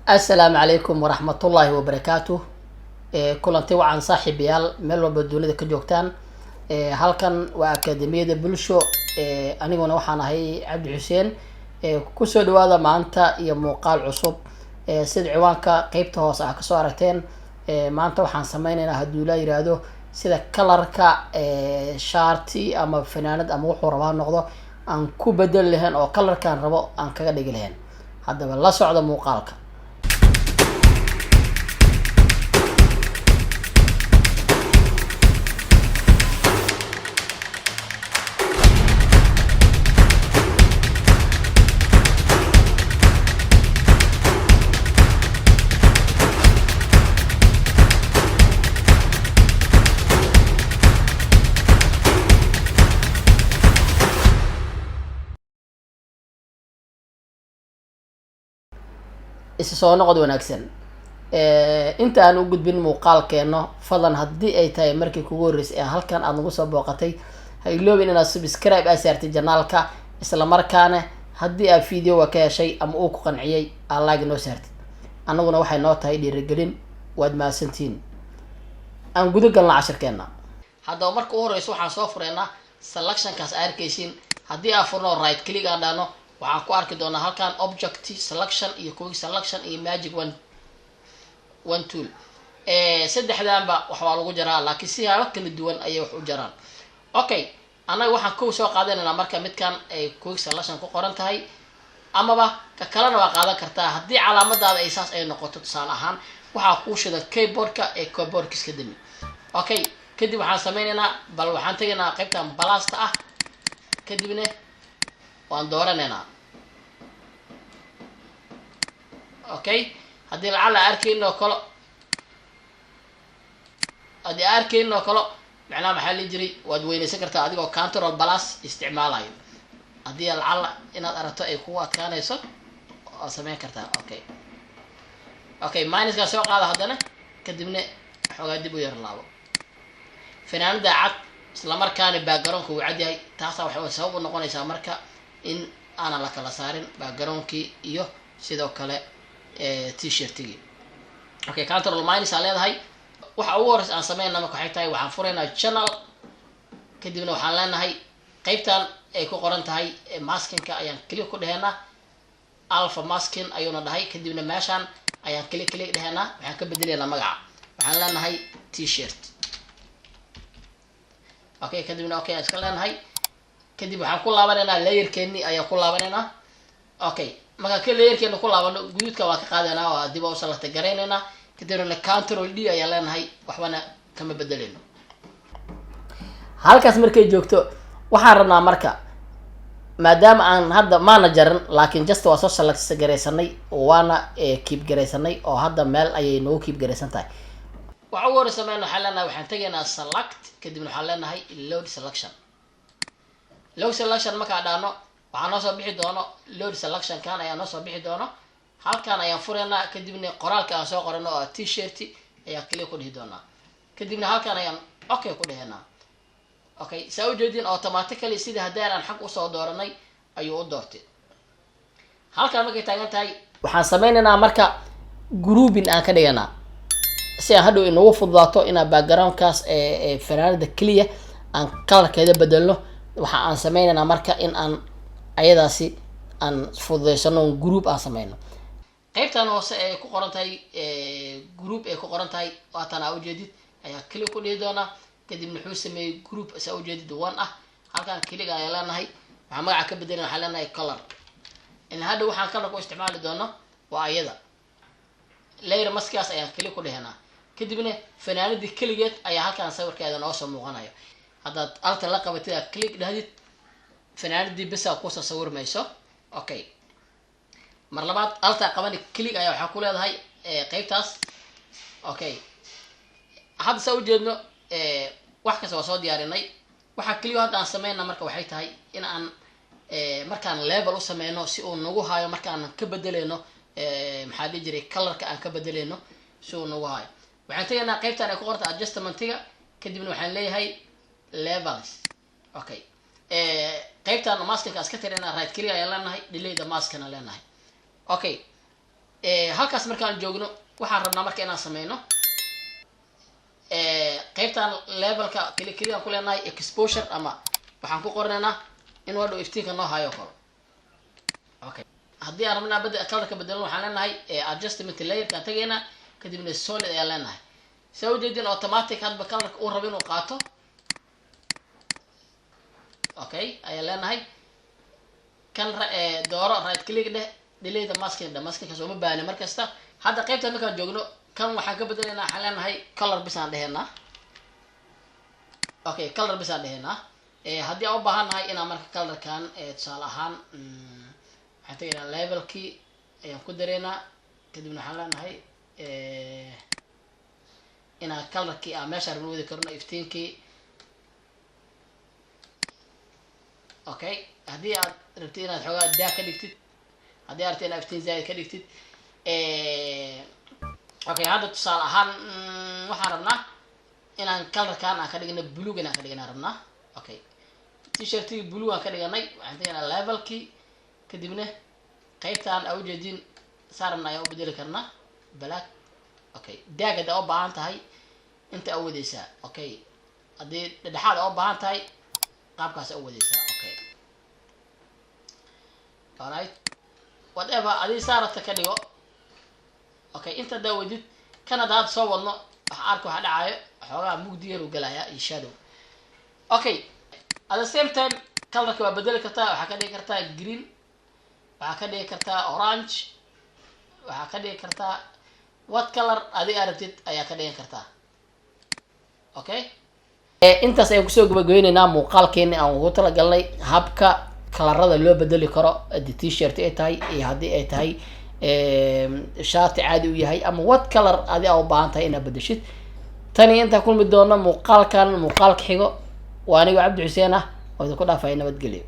السلام عليكم ورحمة الله وبركاته. kulanti wacan saaxiibayaal meel walba dunida ka joogtaan. Halkan waa akademiyada bulsho. Aniguna waxaan ahay Cabdi Xuseen. Kusoo dhawaada maanta iyo muuqaal cusub. Sida ciwaanka qaybta hoose ah kasoo aragteen. Maanta waxaan sameynaynaa haddii la yiraahdo sida kalarka shaarti ama fanaanad ama wuxuu rabaa noqdo aan ku bedel lahayn oo kalarkaan rabo aan kaga dhigi lahayn. Haddaba la socda muuqaalka. Is soo noqod wanaagsan. Inta aan u gudbin muuqaalkeeno fadlan haddii ay tahay markii kugu horeysay ee halkan aad nagu soo booqatay ha iloobin inaad subscribe aad saartay janaalka isla markaana haddii aad video ka heshay ama uu ku qanciyay aad like noo saartid annaguna waxay noo tahay dhiirigelin waad mahadsantiin. aan guda galna casharkeena. Haddaba marka ugu horeyso waxaan soo fureynaa selectionkaas aad arkaysiin. Haddii aan furno right click aan dhahno waxaan ku arki doonaa halkan object selection iyo quick selection iyo magic one tool. Saddexdaanba wax waa lagu jaraa laakiin siyaabo kala duwan ayay wax u jaraan. Okay, anaga waxaan ku soo qaadanaynaa marka midkan ay quick selection ku qoran tahay amaba ka kalena waa qaadan kartaa haddii calaamadaada ay saas ay noqoto tusaale ahaan waxaa kuu shidan keyboardka ee keyboardka iska dami. Okay, kadib waxaan sameynaynaa bal waxaan tagaynaa qaybtan balasta ah kadibna waan dooranaynaa. Okay, haddii lacala arkayno kalo haddii arkayno kalo macnaha maxaa la jiray waad weynaysan kartaa adigoo control plus isticmaalayo. haddii lacala inaad aragto ay kugu adkaanayso waad sameyn kartaa. Okay, okay, minuska soo qaada haddana kadibna xoogaa dib u yar laabo. fanaanada cad isla markaana backgroundka uu cad yahay taasa waxay sabab u noqonaysaa marka in aanan la kala saarin backgroundkii iyo sidoo kale t-shirtigi. Okay, control minus aan leedahay. waxa ugu horeysa aan sameynaa marka waxay tahay waxaan furaynaa channel kadibna waxaan leenahay qaybtan ay ku qoran tahay maskinka ayaan click ku dhahaynaa. alpha masking ayuuna dhahay kadibna meeshaan ayaan click dhahaynaa. waxaan ka bedelaynaa magaca waxaan leenahay t-shirt. Okay, kadibna okay aan iska leenahay kadib waxaan ku laabanaynaa layerkeeni ayaan ku laabanaynaa. Okay, marka ka layerkeena ku laabano guduudka waa ka qaadanaynaa waa dib u select gareynaynaa kadibna control D ayaan leenahay waxbana kama bedeleyno. halkaas markay joogto waxaan rabnaa marka maadaama aan hadda maana jaran laakiin just waa soo select gareysanay waana keep gareysanay oo hadda meel ayay noo keep gareysan tahay. waxa ugu horeysa waxaan leenahay waxaan tagaynaa select kadibna waxaan leenahay load selection. load selection markaan dhahno waxaan noo soo bixi doono load selection kan ayaa noo soo bixi doono. halkan ayaan fureynaa kadibna qoraalka aan soo qorano oo t-shirt ayaa click ku dhihi doonaa kadibna halkan ayaan okay ku dhahaynaa. Okay, saa u jeedin automatically sida haddaan aan xaq usoo dooranay ayuu u doortay. halkan markay taagan tahay waxaan sameynaynaa marka grouping aan ka dhiganaa si aan hadhow inagu fududaato inaan backgroundkaas fanaanada keliya aan kalarkeeda bedelno. waxa aan sameynaynaa marka in aan ayadaasi aan fududeysano group aan sameyno. qaybtan hoose ee ku qoran tahay group ee ku qoran tahay waatan aa ujeedid ayaa click ku dhihi doonaa kadibna wuxuu sameeyey group saa ujeedid one ah. halkan click ayaan leenahay waxaan magaca ka bedelin waxaan leenahay color. in hadda waxaan color ku isticmaali doono waa ayada layer maskaas ayaan click ku dhahaynaa kadibna fanaanadii keligeed ayaa halkan sawirkeeda noo soo muuqanayo. haddaad alta la qabatid aad click dhahdid fanaanadii bisa kusoo sawirmayso. Okay, mar labaad alta qabani click ayaa waxaa ku leedahay qaybtaas. Okay, hadda saa ujeedno wax kasta waa soo diyaarinay. waxaa keliya hadda aan sameynaa marka waxay tahay in aan markaan level u sameyno si uu nagu hayo markaan ka bedeleyno maxaa dhihi jiray colorka aan ka bedeleyno si uu nagu hayo. waxaan tagaynaa qaybtan ay ku qorta adjustmentiga kadibna waxaan leeyahay levels. Okay, qaybtan maskinka iska tirina right click ayaan leenahay delete the mask ana leenahay. Okay, halkaas markaan joogno waxaan rabnaa marka inaan sameyno qaybtan levelka keliya ku leenahay exposure ama waxaan ku qornaynaa in wadho iftiinka noo hayo kale. Okay, haddii aan rabnaa colorka bedelno waxaan leenahay adjustment layerka tagayna kadibna solid ayaan leenahay. soo jeedin automatic hadba colorka uu rabo inuu qaato. Okay, ayaan leenahay kan dooro right click dheh delete masking kaasoo ma baahna markasta. hadda qaybta markaan joogno kan waxaan ka bedelaynaa waxaan leenahay color bis aan dhehenaa. Okay, color bis aan dhehenaa. haddii aan u baahannahay inaan marka colorkan tusaale ahaan waxaan tegaynaa levelkii ayaan ku dareynaa kadibna waxaan leenahay inaan colorkii aan meesha rabno wadi karno iftiinkii. Okay, haddii aad rabtid inaad xoogaa daa ka dhigtid, haddii aad rabtid inaad iftiin zaaid ka dhigtid. Okay, hadda tusaale ahaan waxaan rabnaa inaan colorkan aan ka dhigno blue inaan ka dhignaa rabnaa. Okay, t-shirtii blue aan ka dhiganay waxaan tegaynaa levelkii kadibna qaybtaan aan ujeedin saarna ayaan u bedeli karnaa black. Okay, daaga haddaa u baahan tahay inta u wadaysaa. Okay, haddii dhexdhexaad u baahan tahay qaabkaas u wadaysaa. Okay, alright, whatever adii saarata ka dhigo. Okay, inta daa wadid kan hadda soo wadno waxa arko waxa dhacayo xoogaa mugdi yar u galaya iyo shadow. Okay, at the same time colorka waa bedeli kartaa. waxaa ka dhigi kartaa green, waxaa ka dhigi kartaa orange, waxaa ka dhigi kartaa what color adii aragtid ayaa ka dhigan kartaa. Okay, intaas ayaan kusoo gabagabaynaynaa muuqaalkeeni aan ugu talagalnay habka kalarada loo bedeli karo haddii t-shirt ay tahay iyo haddii ay tahay shaati caadi u yahay ama what color adi aa u baahan tahay inaad bedeshid. tani intaan kulmi doono muuqaalkan muuqaalka xigo waa anigo cabdi xuseen ah oo idinku dhaafaya nabadgelyo.